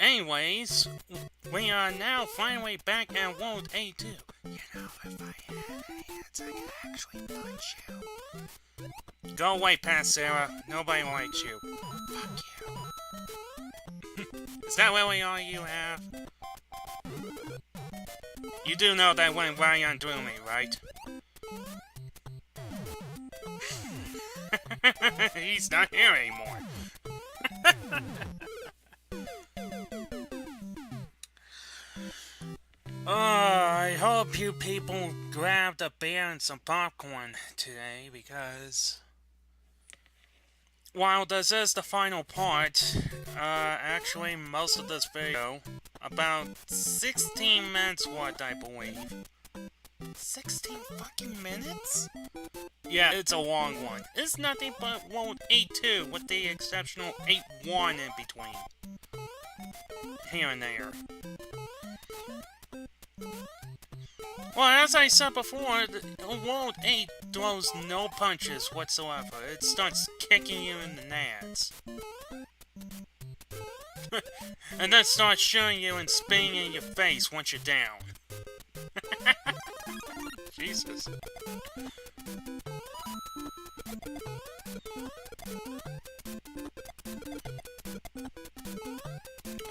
Anyways, we are now finally back at World A2. You know, if I had hands, I could actually punch you. Go away, Pat Sarah. Nobody likes you. Fuck you. Is that really all you have? You do know that went right on through me, right? He's not here anymore. I hope you people grabbed a beer and some popcorn today, because while this is the final part, actually most of this video, about 16 minutes worth, I believe. 16 fucking minutes? Yeah, it's a long one. It's nothing but World 8-2 with the exceptional 8-1 in between. Here and there. Well, as I said before, World 8 throws no punches whatsoever. It starts kicking you in the nads. And then starts shooting you and spinning in your face once you're down. Jesus.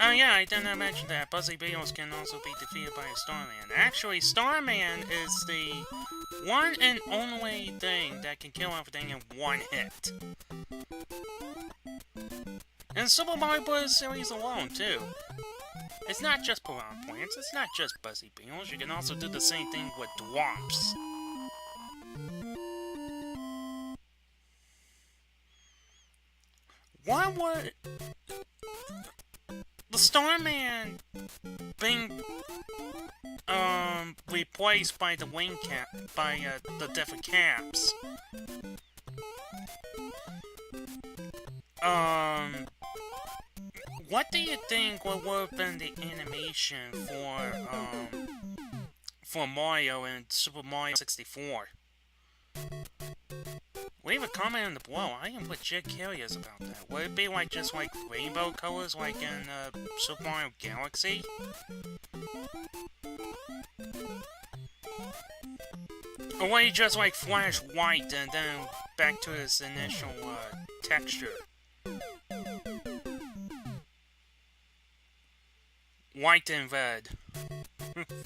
Oh yeah, I did not mention that. Buzzy Beetles can also be defeated by a Starman. Actually, Starman is the one and only thing that can kill everything in one hit. And Super Mario Bros. Series alone, too. It's not just Piranha Plants, it's not just Buzzy Beetles, you can also do the same thing with Dwomps. Why would the Starman being replaced by the wing cap, by the different caps? What do you think would have been the animation for Mario in Super Mario 64? Leave a comment in the below. I am legit curious about that. Would it be like just like rainbow colors like in Super Mario Galaxy? Or would he just like flash white and then back to his initial texture? White and red.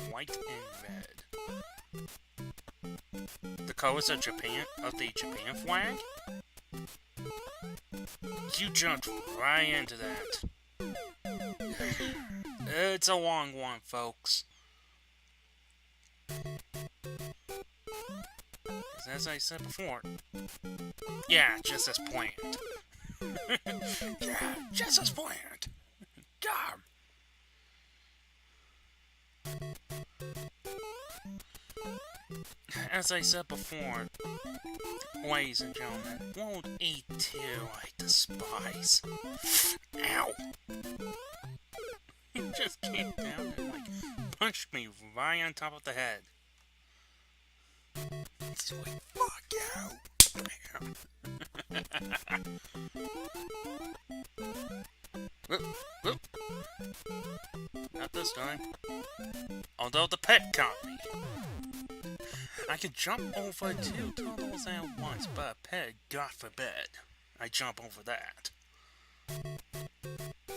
White and red. The colors of Japan, of the Japan flag? You jumped right into that. It's a long one, folks. As I said before. Yeah, just as planned. Yeah, just as planned. God. As I said before, ladies and gentlemen, World 8-2 I despise. Ow! He just came down and like punched me right on top of the head. It's like, fuck you! Not this time. Although the pet caught me. I could jump over 2 turtles at once, but a pet, God forbid, I jump over that.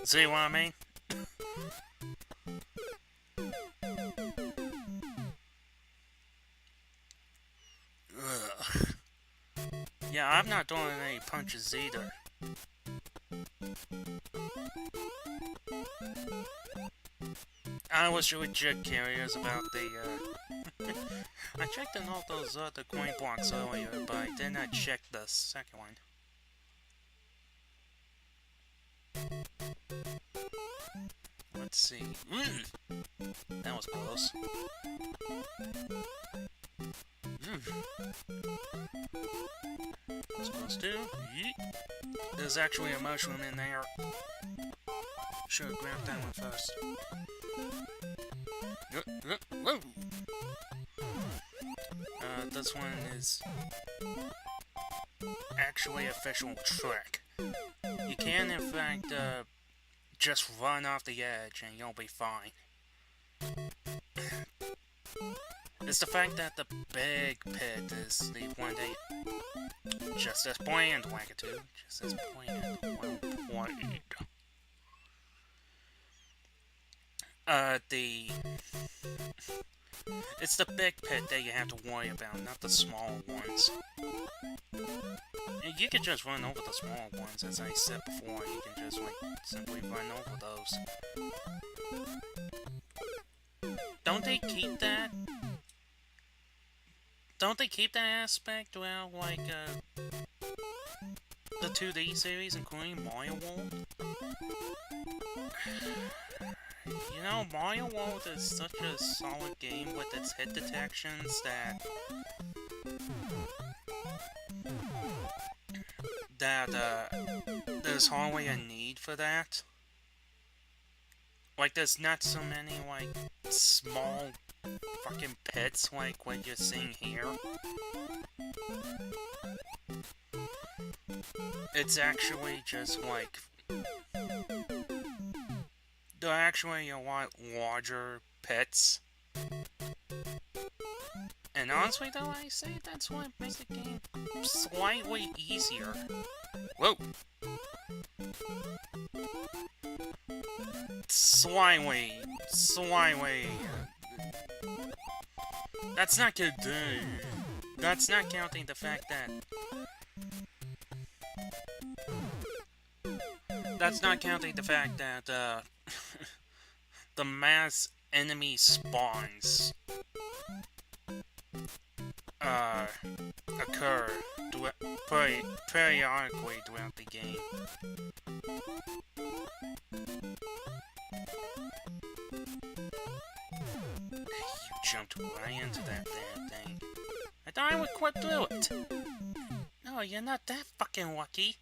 See what I mean? Ugh. Yeah, I'm not doing any punches either. I was legit curious about the, I checked in all those other coin blocks earlier, but I did not check the second one. Let's see. That was close. That's close too. Yeet. There's actually a mushroom in there. Should have grabbed that one first. Whoa! This one is actually official trick. You can, in fact, just run off the edge and you'll be fine. It's the fact that the big pit is the one that just as bland, Wackatoo. Just as bland. Well played. It's the big pit that you have to worry about, not the small ones. You can just run over the small ones, as I said before. You can just, like, simply run over those. Don't they keep that? Don't they keep that aspect throughout, like, the 2D series, including Mario World? You know, Mario World is such a solid game with its hit detections that there's hardly a need for that. Like, there's not so many, like, small fucking pits like what you're seeing here. It's actually just, like, they're actually a lot larger pits. And honestly though, I say that's what makes the game slightly easier. Whoa! Slightly. That's not good. That's not counting the fact that... That's not counting the fact that, the mass enemy spawns occur periodically throughout the game. You jumped right into that damn thing. I thought I would quit through it. No, you're not that fucking lucky.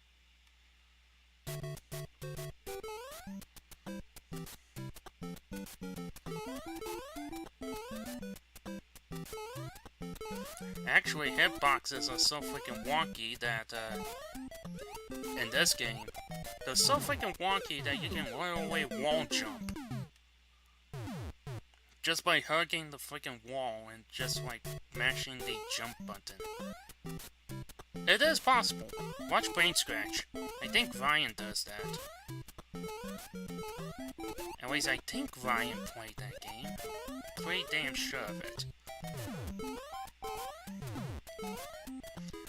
Actually, hitboxes are so freaking wonky that, in this game, they're so freaking wonky that you can literally wall jump. Just by hugging the freaking wall and just, like, mashing the jump button. It is possible. Watch Brain Scratch. I think Ryan does that. At least I think Ryan played that game. Pretty damn sure of it.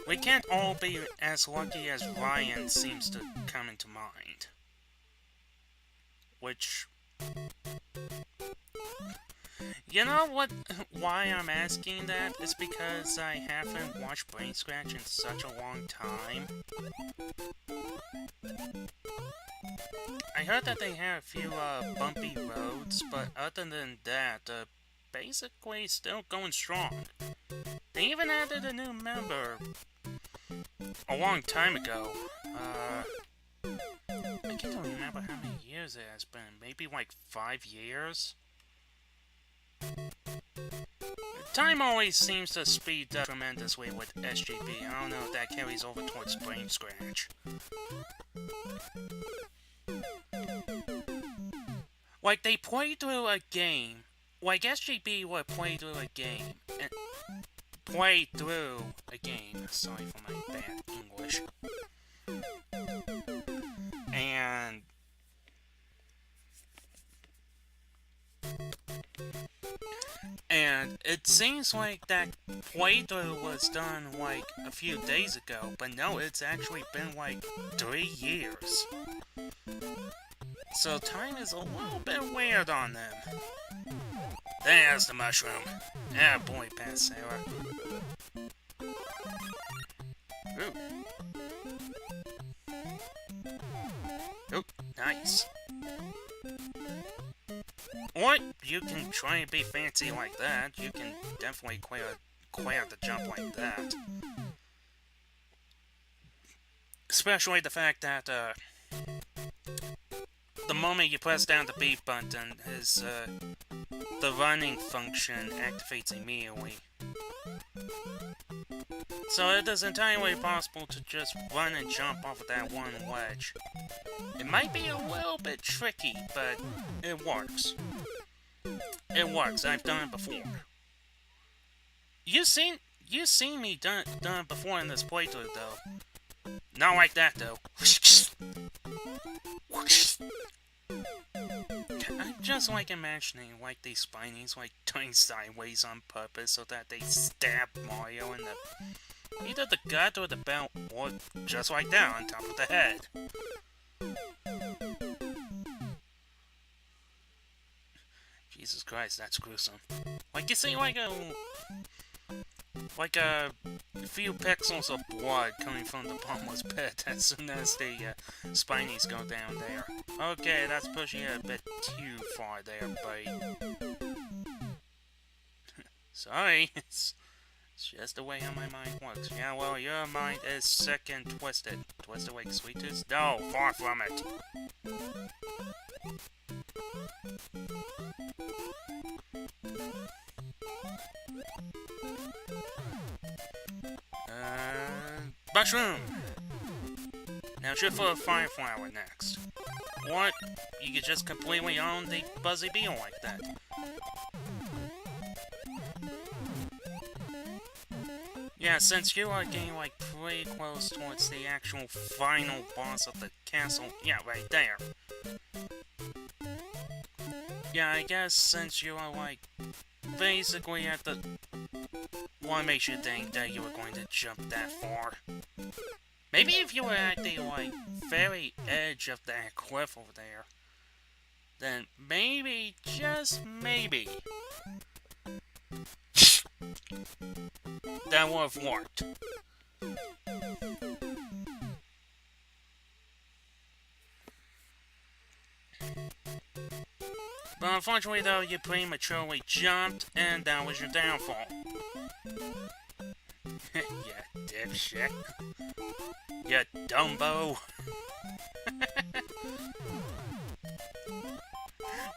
We can't all be as lucky as Ryan seems to come into mind. Which... You know what? Why I'm asking that is because I haven't watched Brain Scratch in such a long time. I heard that they had a few bumpy roads, but other than that, basically still going strong. They even added a new member a long time ago. I can't remember how many years it has been. Maybe like 5 years? Time always seems to speed up tremendously with SGB. I don't know if that carries over towards Brain Scratch. Like, they play through a game. Like, SGB would play through a game. And play through a game. Sorry for my bad English. And it seems like that playthrough was done like a few days ago, but no, it's actually been like 3 years. So time is a little bit weird on them. There's the mushroom. Ah, boy, past Sarah. Ooh. Oh, nice. Or you can try and be fancy like that. You can definitely clear the jump like that. Especially the fact that, the moment you press down the B button, the running function activates immediately. So it is entirely possible to just run and jump off of that one ledge. It might be a little bit tricky, but it works. It works. I've done it before. You've seen me done it before in this playthrough, though. Not like that, though. I'm just like imagining like these spinies like turning sideways on purpose so that they stab Mario in the either the gut or the belt, or just like that on top of the head. Jesus Christ, that's gruesome. Like you see like a few pixels of blood coming from the bottomless pit as soon as the spinies go down there. Okay, that's pushing it a bit too far there, buddy. Sorry, it's just the way how my mind works. Yeah, well, your mind is sick and twisted. Twisted like sweet tooth? No, far from it. Mushroom! Now shoot for a fire flower next. Or you could just completely own the Buzzy Beetle like that. Yeah, since you are getting like pretty close towards the actual final boss of the castle, yeah, right there. Yeah, I guess since you are like basically at the... What makes you think that you were going to jump that far? Maybe if you were at the, like, very edge of that cliff over there, then maybe, just maybe, that would have worked. But unfortunately, though, you prematurely jumped, and that was your downfall. Yeah, dipshit. You Dumbo.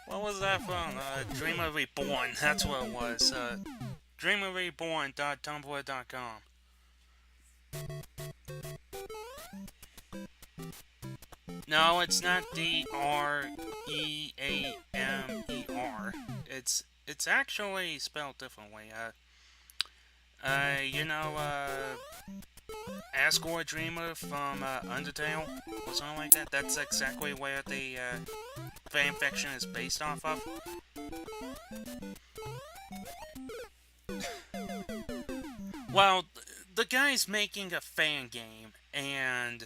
What was that from? Dreamer Reborn, that's what it was. dreamerreborn.tumblr.com. No, it's not D-R-E-A-M-E-R. It's actually spelled differently. You know, Asgore Dreamer from Undertale, or something like that. That's exactly where the fanfiction is based off of. Well, the guy's making a fan game, and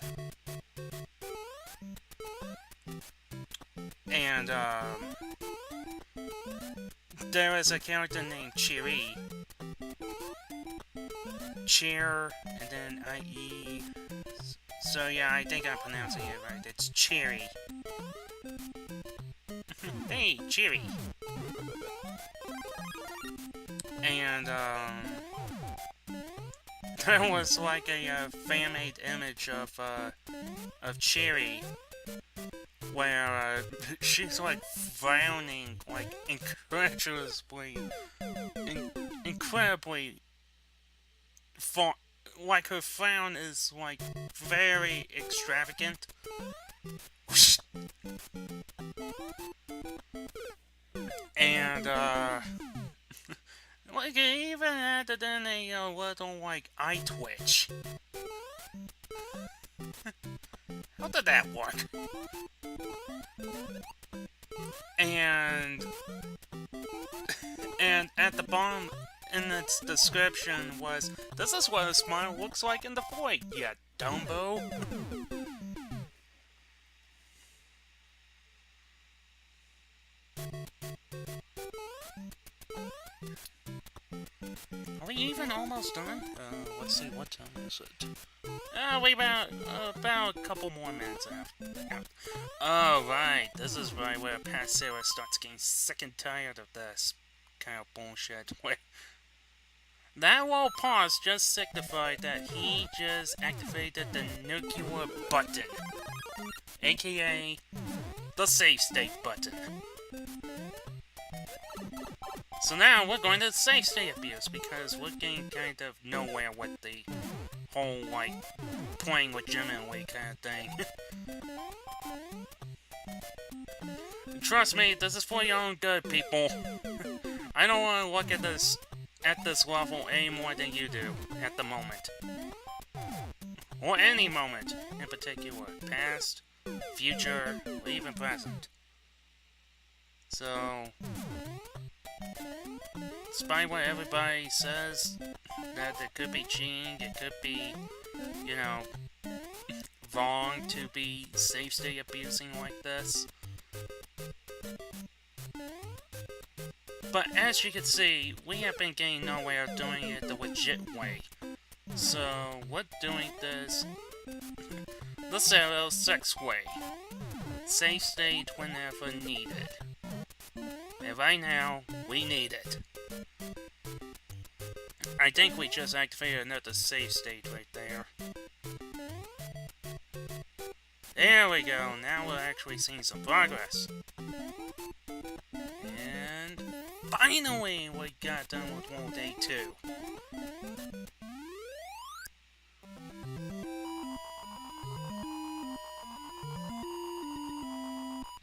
there is a character named Cheery. Cheer, and then I-E. So yeah, I think I'm pronouncing it right. It's Cherry. Hey, Cherry! And, there was like a fan-made image of Cherry, where, she's like frowning, like, incredibly like her frown is like very extravagant. And like it even added in a little like eye twitch. How did that work? And at the bottom in its description was, "This is what a smile looks like in the void, you Dumbo." Are we even almost done? Let's see, what time is it? We about a couple more minutes after. Alright, this is right where Pat Sarah starts getting sick and tired of this kind of bullshit. That little pause just signified that he just activated the nuclear button, aka the save state button. So now we're going to save state abuse because we're getting kind of nowhere with the whole, like, playing legitimately kind of thing. Trust me, this is for your own good, people. I don't want to look at this level any more than you do at the moment. Or any moment in particular. Past, future, or even present. So, despite what everybody says, that it could be cheating, it could be, you know, wrong to be safe state abusing like this. But as you can see, we have been getting nowhere doing it the legit way. So, we're doing this the 06 way. Safe state whenever needed. And right now, we need it. I think we just activated another safe state right there. There we go, now we're actually seeing some progress. And finally, we got done with World Day 2.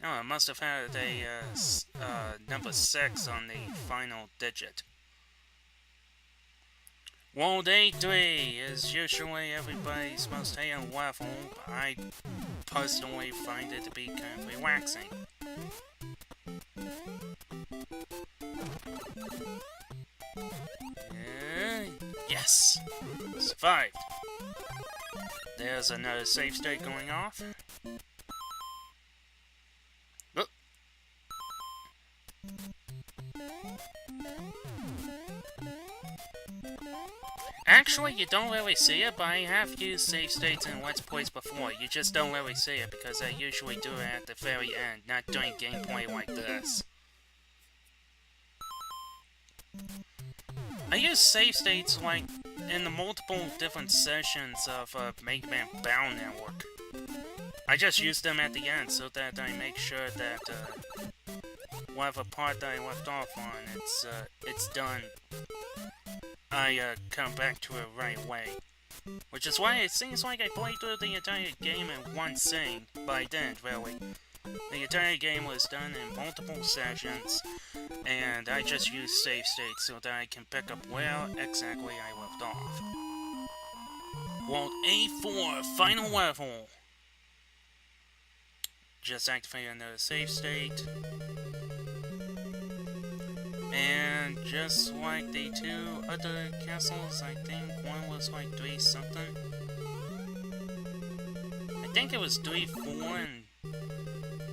Oh, I must have had a number 6 on the final digit. World Day 3 is usually everybody's most hated level, but I personally find it to be kind of relaxing. Yes! Survived! There's another safe state going off. Oh. Actually, you don't really see it, but I have used save states in Let's Plays before. You just don't really see it because I usually do it at the very end, not doing gameplay like this. I use save states like in the multiple different sessions of Mega Man Battle Network. I just use them at the end so that I make sure that whatever part that I left off on, it's done. I come back to it right away. Which is why it seems like I played through the entire game in one sitting, but I didn't really. The entire game was done in multiple sessions, and I just used save states so that I can pick up where exactly I left off. World A4, final level! Just activate another save state. And just like the two other castles, I think one was like 3 something. I think it was 3-4 and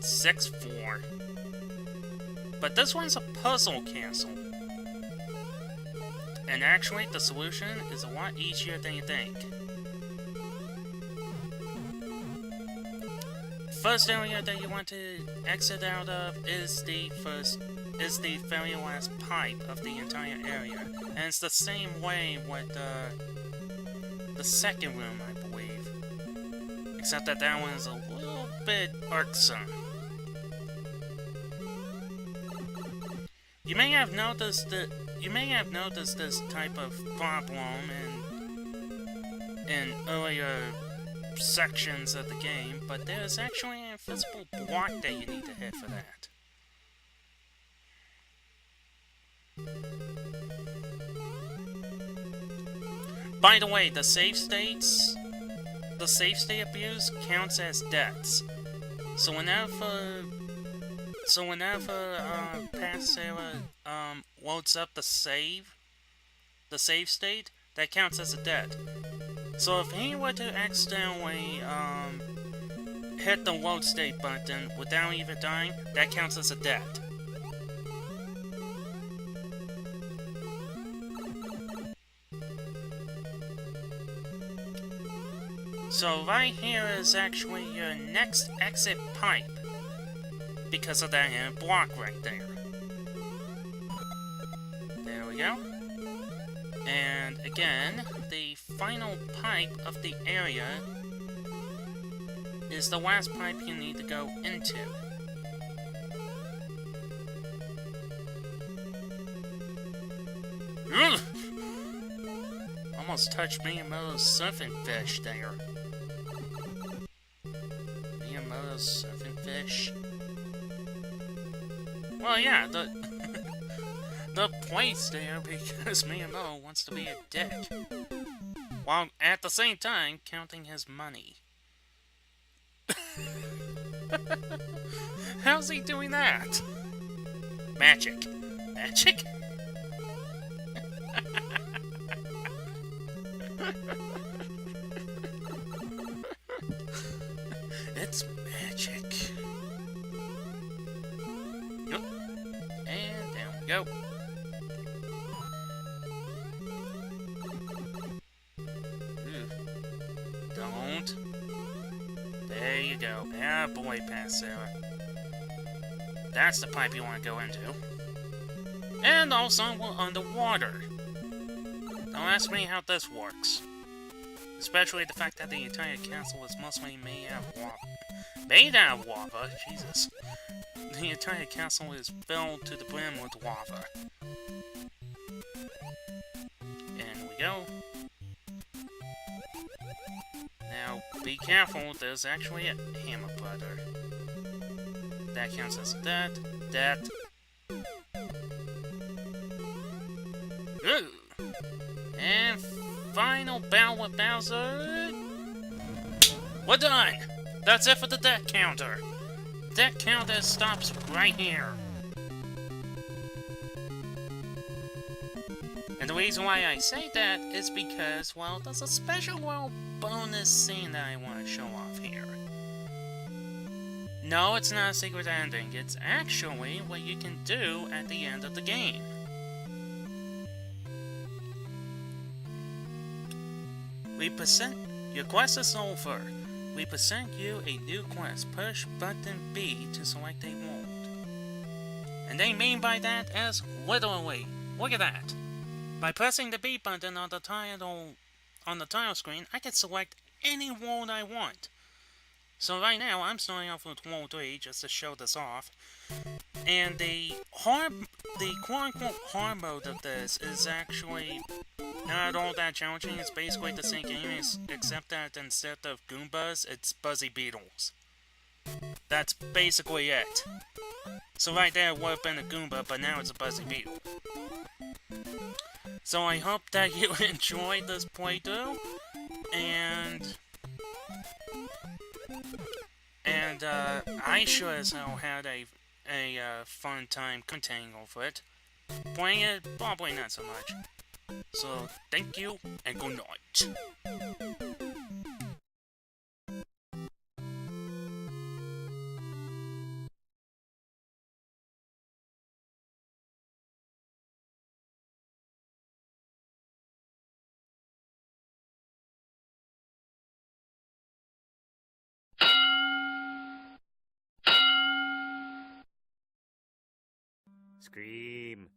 6-4. But this one's a puzzle castle. And actually, the solution is a lot easier than you think. First area that you want to exit out of is the very last pipe of the entire area. And it's the same way with the second room, I believe. Except that that one is a little bit irksome. You may have noticed this type of problem in earlier sections of the game, but there's actually an invisible block that you need to hit for that. By the way, the save state abuse counts as deaths. So whenever Past Sarah loads up the save state, that counts as a death. So if he were to accidentally hit the load state button without even dying, that counts as a death. So right here is actually your next exit pipe, because of that block right there. There we go. And again, the final pipe of the area is the last pipe you need to go into. almost touched Miyamoto's surfing fish there. Miyamoto's surfing fish. Well, yeah, the place there because Miyamoto wants to be a dick. While at the same time counting his money. How's he doing that? Magic. Magic? It's magic. Yep. And down we go. Don't. There you go. Ah, boy, past Sarah. That's the pipe you want to go into. And also, we're underwater. Don't ask me how this works. Especially the fact that the entire castle is mostly made out of lava. Made out of lava? Jesus. The entire castle is filled to the brim with lava. In we go. Now, be careful, there's actually a hammer butter. That counts as that. Ooh. And final battle with Bowser. We're done! That's it for the death counter. Death counter stops right here. And the reason why I say that is because, well, there's a special little bonus scene that I want to show off here. No, it's not a secret ending. It's actually what you can do at the end of the game. Your quest is over. We present you a new quest. Push button B to select a world. And they mean by that as literally. Look at that. By pressing the B button on the title screen, I can select any world I want. So right now, I'm starting off with World 3 just to show this off. And the quote-unquote hard mode of this is actually not all that challenging. It's basically the same game, except that instead of Goombas, it's Buzzy Beetles. That's basically it. So right there, it would have been a Goomba, but now it's a Buzzy Beetle. So I hope that you enjoyed this playthrough, and I sure as hell had a fun time commentating over it. Playing it, probably not so much. So, thank you, and good night. Scream.